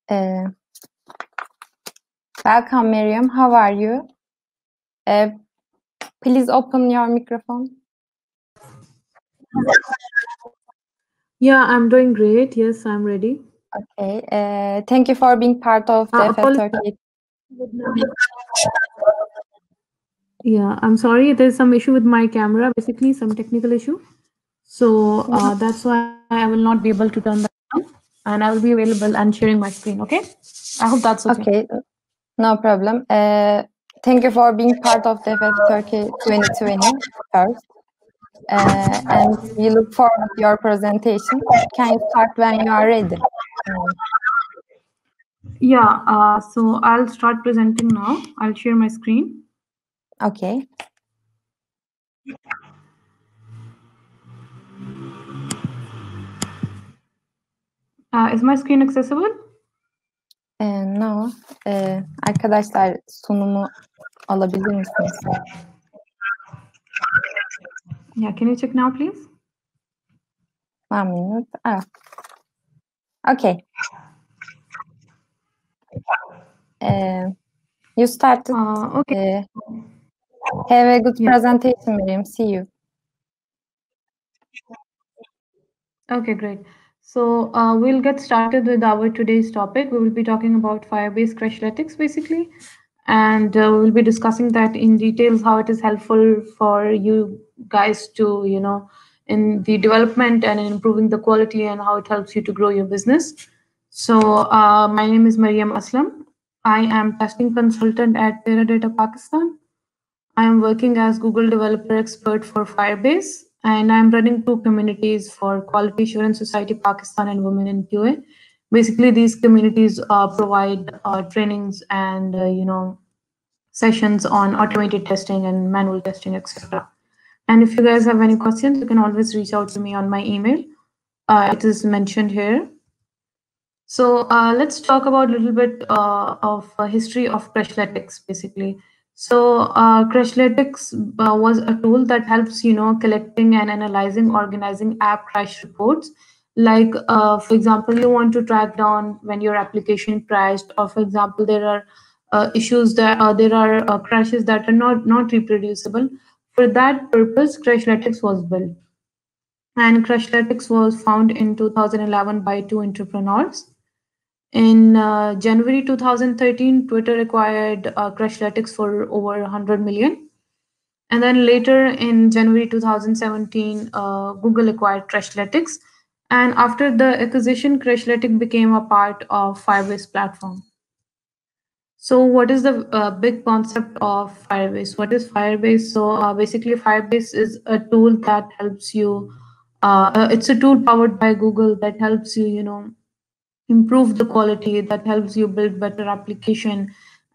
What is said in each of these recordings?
Welcome, Miriam. How are you? Please open your microphone. Yeah, I'm doing great. Yes, I'm ready. Okay. Thank you for being part of the FF38. Yeah, I'm sorry. There's some issue with my camera, basically some technical issue. So that's why I will not be able to turn that on, and I will be available and sharing my screen. Okay. I hope that's okay. Okay, no problem. Thank you for being part of the FF30 2020 first. And we look forward to your presentation. Can you start when you are ready? Yeah, so I'll start presenting now. I'll share my screen. Okay. Is my screen accessible? No. Arkadaşlar sunumu alabilir misiniz? Yeah, can you check now, please? 1 minute. Okay. You started. Okay. Have a good presentation, Miriam. See you. Okay, great. So we'll get started with our today's topic. We will be talking about Firebase Crashlytics basically, and we'll be discussing that in details, how it is helpful for you guys to, in the development and in improving the quality, and how it helps you to grow your business. So my name is Mariam Aslam. I am testing consultant at Teradata Pakistan. I am working as Google Developer Expert for Firebase, and I'm running 2 communities for Quality Assurance Society Pakistan and Women in QA. Basically, these communities provide trainings and sessions on automated testing and manual testing, etc. And if you guys have any questions, you can always reach out to me on my email. It is mentioned here. So let's talk about a little bit of history of Crashlytics, basically. So Crashlytics was a tool that helps, collecting and analyzing, organizing app crash reports. Like, for example, you want to track down when your application crashed, or for example, there are issues that there are crashes that are not reproducible. For that purpose, Crashlytics was built. And Crashlytics was founded in 2011 by 2 entrepreneurs. In January 2013, Twitter acquired Crashlytics for over 100 million. And then later in January 2017, Google acquired Crashlytics. And after the acquisition, Crashlytics became a part of Firebase platform. So what is the big concept of Firebase? What is Firebase? So basically, Firebase is a tool that helps you. It's a tool powered by Google that helps you, improve the quality, that helps you build better application,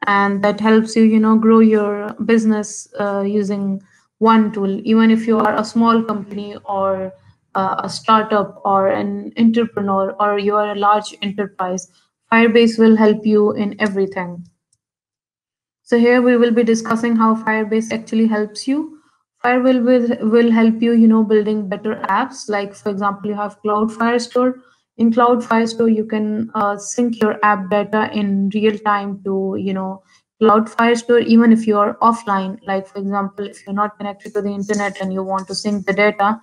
and that helps you, grow your business using one tool. Even if you are a small company, or a startup, or an entrepreneur, or you are a large enterprise, Firebase will help you in everything. So here we will be discussing how Firebase actually helps you. Firebase will help you, building better apps. Like, for example, you have Cloud Firestore. In Cloud Firestore, you can sync your app data in real time to, Cloud Firestore, even if you are offline. Like, for example, if you're not connected to the internet and you want to sync the data,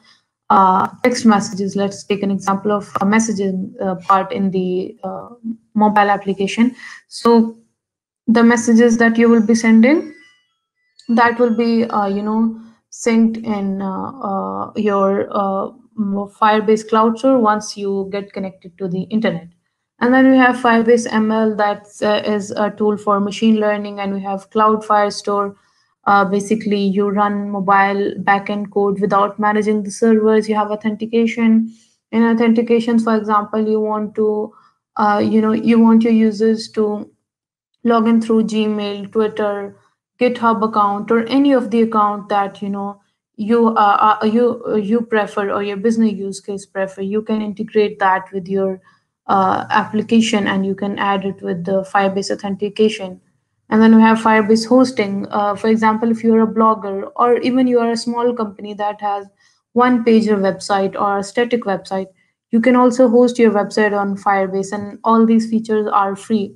text messages. Let's take an example of a messaging part in the mobile application. So the messages that you will be sending, that will be synced in your Firebase Cloud Store once you get connected to the internet. And then we have Firebase ML, that is a tool for machine learning, and we have Cloud Firestore. Basically, you run mobile backend code without managing the servers. You have authentication. In authentications, for example, you want to, you want your users to log in through Gmail, Twitter, GitHub account, or any of the account that you prefer, or your business use case prefer. You can integrate that with your application, and you can add it with the Firebase authentication. And then we have Firebase hosting. For example, if you're a blogger, or even you are a small company that has one pager website or a static website, You can also host your website on Firebase, and all these features are free.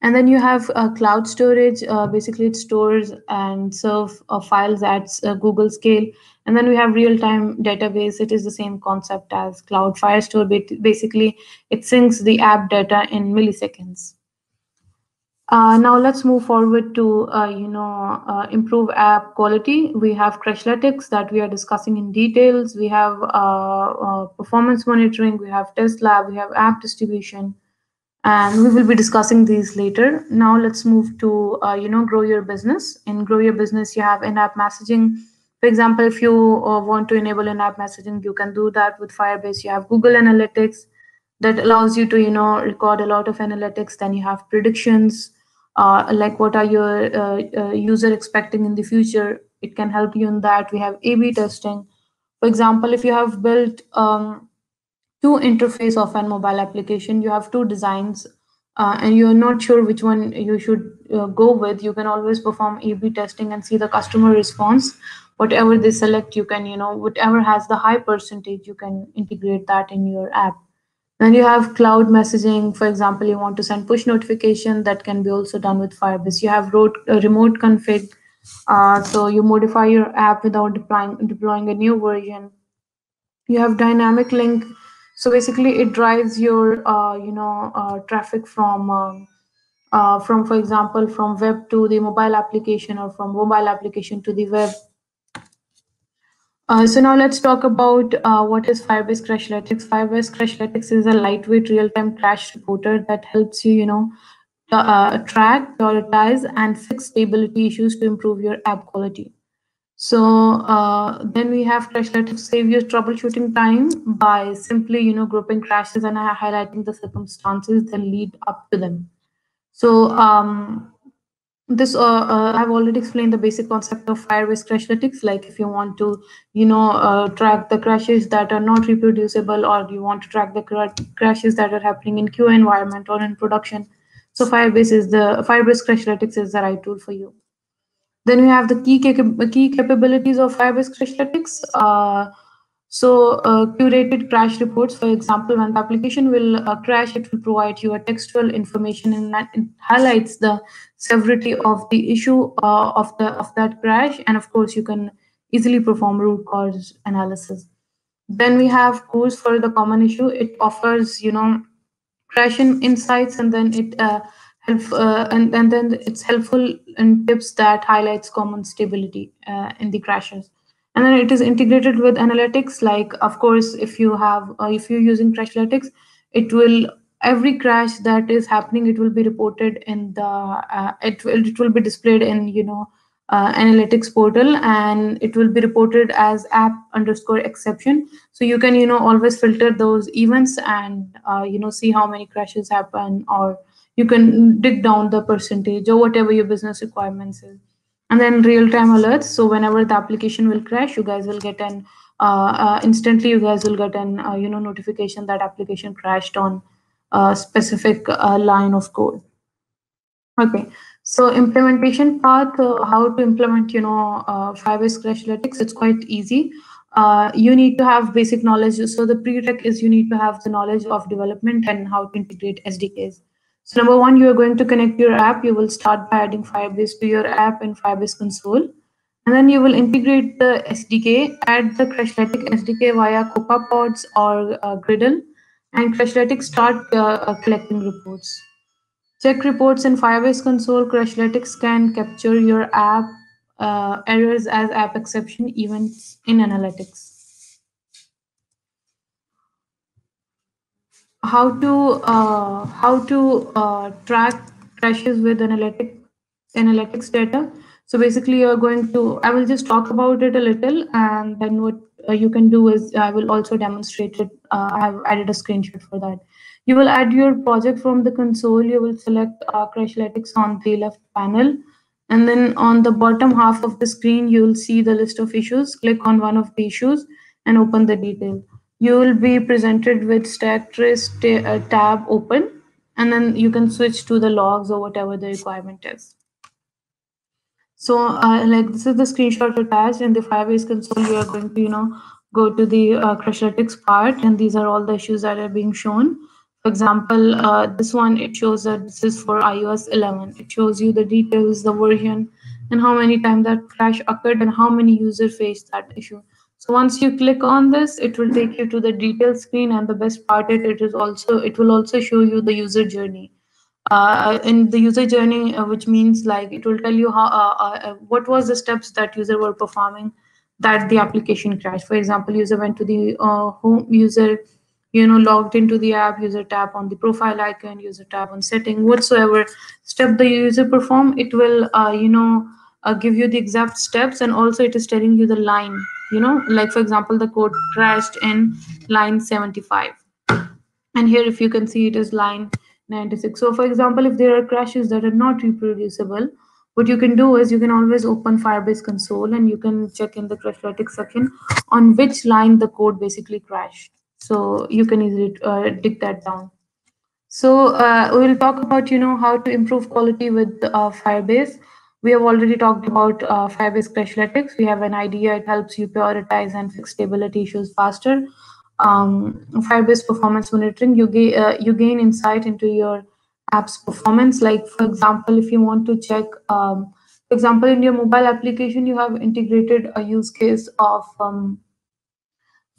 And then you have cloud storage. Basically, it stores and serve files at Google scale. And then we have real-time database. It is the same concept as Cloud Firestore. Basically, it syncs the app data in milliseconds. Now let's move forward to improve app quality. We have Crashlytics that we are discussing in details. We have performance monitoring. We have test lab. We have app distribution, and we will be discussing these later. Now let's move to grow your business. In grow your business, you have in-app messaging. For example, if you want to enable in-app messaging, you can do that with Firebase. You have Google Analytics that allows you to record a lot of analytics. Then you have predictions, like what are your user expecting in the future. It can help you in that. We have A/B testing. For example, if you have built two interface of an mobile application, you have two designs, and you're not sure which one you should go with, you can always perform A/B testing and see the customer response. Whatever they select, you can whatever has the high percentage, you can integrate that in your app. Then you have cloud messaging. For example, you want to send push notification, that can be also done with Firebase. You have remote config, so you modify your app without deploying a new version. You have dynamic link, so basically it drives your traffic from, for example, from web to the mobile application, or from mobile application to the web. So now let's talk about what is Firebase Crashlytics. Firebase Crashlytics is a lightweight real-time crash reporter that helps you, track, prioritize, and fix stability issues to improve your app quality. So then we have Crashlytics save your troubleshooting time by simply, grouping crashes and highlighting the circumstances that lead up to them. So this I've already explained the basic concept of Firebase Crashlytics. Like if you want to, track the crashes that are not reproducible, or you want to track the crashes that are happening in QA environment or in production. So Firebase Crashlytics is the right tool for you. Then we have the key capabilities of Firebase Crashlytics. Curated crash reports. For example, when the application will crash, it will provide you a textual information, and that it highlights the severity of the issue of that crash. And of course, you can easily perform root cause analysis. Then we have Cause for the common issue. It offers crash insights, and then it and then it's helpful in tips that highlights common stability in the crashes. And then it is integrated with analytics. Like, of course, if you're using Crashlytics, it will, every crash that is happening, it will be reported in the it will be displayed in analytics portal, and it will be reported as app underscore exception. So you can always filter those events, and see how many crashes happen, or you can dig down the percentage, or whatever your business requirements is. And then real-time alerts. So whenever the application will crash, you guys will get an instantly you guys will get an notification that application crashed on a specific line of code. Okay, so implementation path, how to implement, Firebase Crashlytics. It's quite easy. You need to have basic knowledge. So the prereq is you need to have the knowledge of development and how to integrate SDKs. So number one, you are going to connect your app. You will start by adding Firebase to your app in Firebase console. And then you will integrate the SDK, add the Crashlytics SDK via CocoaPods or Gridle, and Crashlytics start collecting reports. Check reports in Firebase console. Crashlytics can capture your app errors as app exception events in analytics. How to track crashes with analytics data. So basically, you're going to, I will just talk about it a little, and then what you can do is I will also demonstrate it. I have added a screenshot for that. You will add your project from the console. You will select Crashlytics on the left panel, and then on the bottom half of the screen, you will see the list of issues. Click on one of the issues and open the detail. You will be presented with stack trace tab open, and then you can switch to the logs or whatever the requirement is. So like this is the screenshot attached in the Firebase console. You are going to go to the Crashlytics part, and these are all the issues that are being shown. For example, this one, it shows that this is for iOS 11. It shows you the details, the version, and how many times that crash occurred and how many users faced that issue. So once you click on this, it will take you to the details screen, and the best part it will also show you the user journey. In the user journey, which means like it will tell you how what was the steps that user were performing that the application crashed. For example, user went to the home, user logged into the app, user tap on the profile icon, user tap on setting, whatsoever step the user perform, it will give you the exact steps, and also it is telling you the line, like for example the code crashed in line 75, and here if you can see it is line 96. So for example, if there are crashes that are not reproducible, what you can do is you can always open Firebase console and you can check in the Crashlytics section on which line the code basically crashed, so you can easily dig that down. So we'll talk about how to improve quality with Firebase. We have already talked about Firebase Crashlytics. We have an idea; it helps you prioritize and fix stability issues faster. Firebase performance monitoring, you gain insight into your app's performance. Like for example, if you want to check, for example, in your mobile application, you have integrated a use case of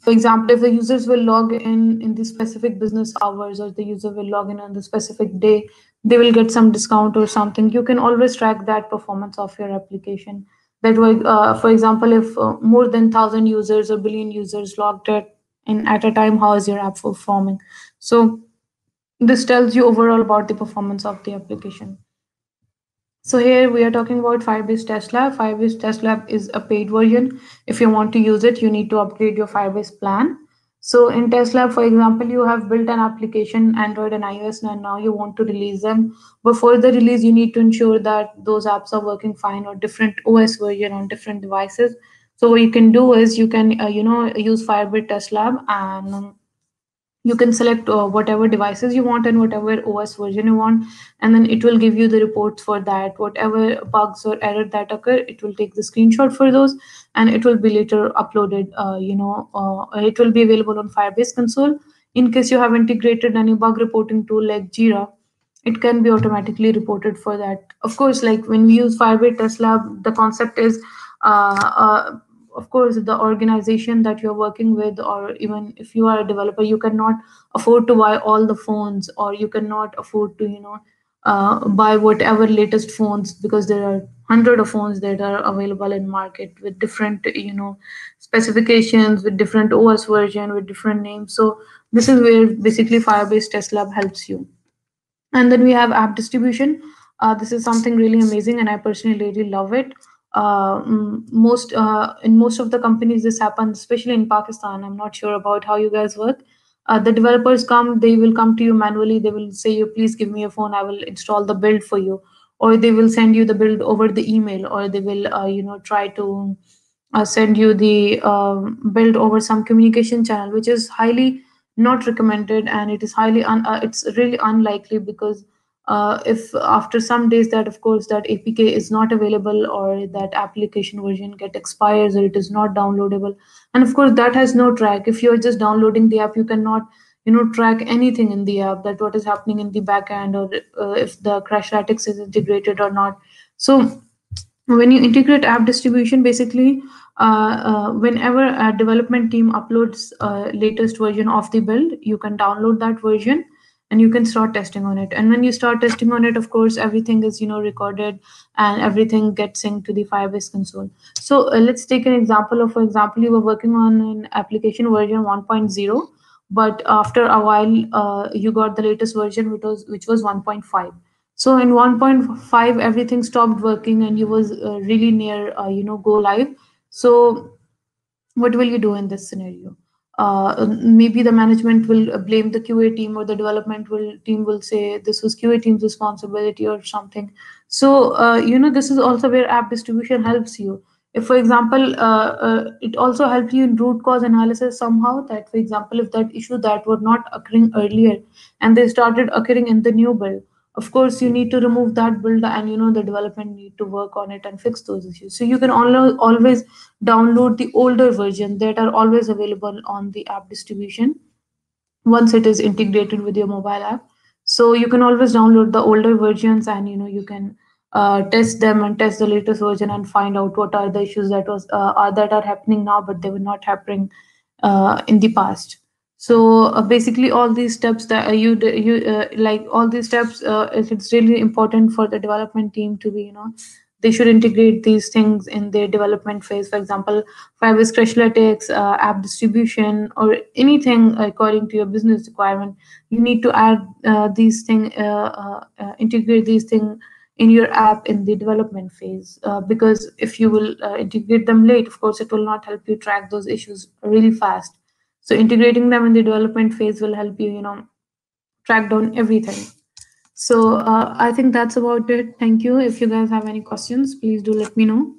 for example, if the users will log in the specific business hours, or the user will log in on the specific day, they will get some discount or something. You can always track that performance of your application. That way, for example, if more than 1,000 users or billion users logged in at a time, how is your app performing? So this tells you overall about the performance of the application. So here we are talking about Firebase Test Lab. Firebase Test Lab is a paid version. If you want to use it, you need to upgrade your Firebase plan. So in Test Lab, for example, you have built an application, Android and iOS, and now you want to release them. Before the release, you need to ensure that those apps are working fine on different OS version on different devices. So what you can do is you can, use Firebase Test Lab, and you can select whatever devices you want and whatever OS version you want, and then it will give you the reports for that. Whatever bugs or error that occur, it will take the screenshot for those, and it will be later uploaded. It will be available on Firebase console. In case you have integrated any bug reporting tool like Jira, it can be automatically reported for that. Of course, like when we use Firebase Test Lab, the concept is of course the organization that you're working with, or even if you are a developer, you cannot afford to buy all the phones, or you cannot afford to buy whatever latest phones, because there are hundred of phones that are available in market with different specifications, with different OS version, with different names. So this is where basically Firebase Test Lab helps you. And then we have app distribution. This is something really amazing, and I personally really love it. Most in most of the companies this happens, especially in Pakistan. I'm not sure about how you guys work. The developers come, they will come to you manually. They will say, "You please give me your phone. I will install the build for you," or they will send you the build over the email, or they will try to send you the build over some communication channel, which is highly not recommended, and it is it's really unlikely, because if after some days that of course that APK is not available, or that application version get expires, or it is not downloadable, and of course that has no track. If you're just downloading the app, you cannot track anything in the app, that what is happening in the back end, or if the Crashlytics is integrated or not. So when you integrate app distribution, basically whenever a development team uploads latest version of the build, you can download that version and you can start testing on it. And when you start testing on it, of course everything is recorded, and everything gets synced to the Firebase console. So let's take an example of, for example, you were working on an application version 1.0, but after a while you got the latest version, which was 1.5. So in 1.5, everything stopped working, and you was really near, go live. So what will you do in this scenario? Maybe the management will blame the QA team, or the development team will say this was QA team's responsibility or something. So this is also where app distribution helps you. If, for example, it also helps you in root cause analysis somehow. That, for example, if that issue that were not occurring earlier and they started occurring in the new build, of course you need to remove that build, and the development need to work on it and fix those issues. So you can always download the older version that are always available on the app distribution once it is integrated with your mobile app. So you can always download the older versions, and you can test them and test the latest version and find out what are the issues that are happening now but they were not happening in the past. So basically all these steps that like all these steps, it's really important for the development team to be, they should integrate these things in their development phase. For example, Firebase Crashlytics, app distribution, or anything according to your business requirement. You need to add integrate these things in your app in the development phase. Because if you will integrate them late, of course, it will not help you track those issues really fast. So integrating them in the development phase will help you, track down everything. So I think that's about it. Thank you. If you guys have any questions, please do let me know.